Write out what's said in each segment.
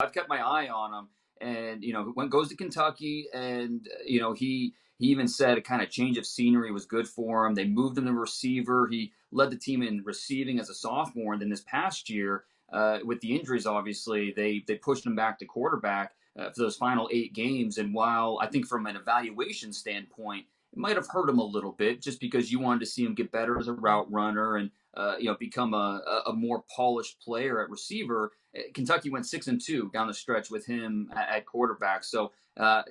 I've kept my eye on him, and when goes to Kentucky, and he even said a kind of change of scenery was good for him. They moved him to receiver. He led the team in receiving as a sophomore, and then this past year, with the injuries, obviously they pushed him back to quarterback for those final 8 games. And while I think from an evaluation standpoint, it might have hurt him a little bit just because you wanted to see him get better as a route runner and become a more polished player at receiver. Kentucky went 6-2 down the stretch with him at quarterback. So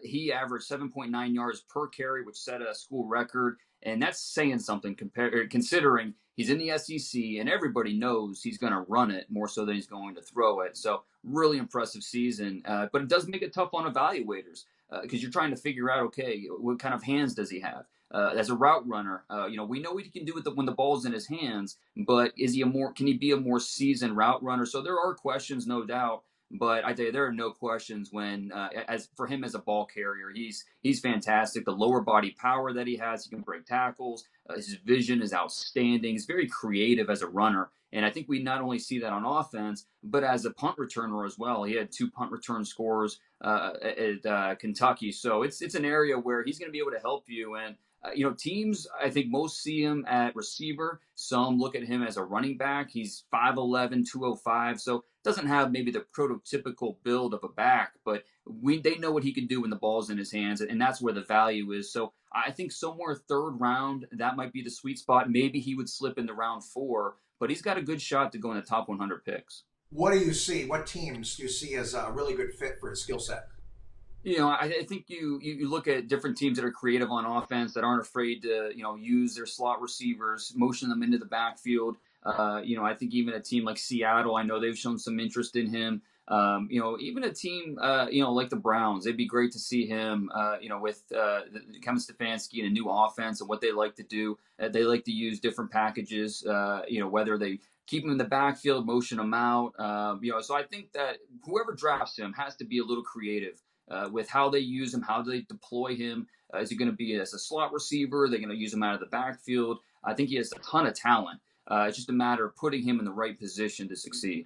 he averaged 7.9 yards per carry, which set a school record. And that's saying something considering he's in the SEC and everybody knows he's going to run it more so than he's going to throw it. So really impressive season. But it does make it tough on evaluators because you're trying to figure out, okay, what kind of hands does he have? As a route runner, we know what he can do when the ball's in his hands, but can he be a more seasoned route runner? So there are questions, no doubt. But I tell you, there are no questions when, as for him as a ball carrier, he's fantastic. The lower body power that he has, he can break tackles. His vision is outstanding. He's very creative as a runner, and I think we not only see that on offense, but as a punt returner as well. He had 2 punt return scores at Kentucky, so it's an area where he's going to be able to help you. And teams, I think most see him at receiver. Some look at him as a running back. He's 5'11", 205, so doesn't have maybe the prototypical build of a back, but they know what he can do when the ball's in his hands, and that's where the value is. So I think somewhere third round, that might be the sweet spot. Maybe he would slip into round 4, but he's got a good shot to go in the top 100 picks. What do you see? What teams do you see as a really good fit for his skill set? I think you look at different teams that are creative on offense that aren't afraid to use their slot receivers, motion them into the backfield. I think even a team like Seattle, I know they've shown some interest in him. Even a team like the Browns, it'd be great to see him. With Kevin Stefanski and a new offense and what they like to do. They like to use different packages. Whether they keep him in the backfield, motion him out. So I think that whoever drafts him has to be a little creative with how they use him, how they deploy him. Is he going to be as a slot receiver? They're going to use him out of the backfield. I think he has a ton of talent. It's just a matter of putting him in the right position to succeed.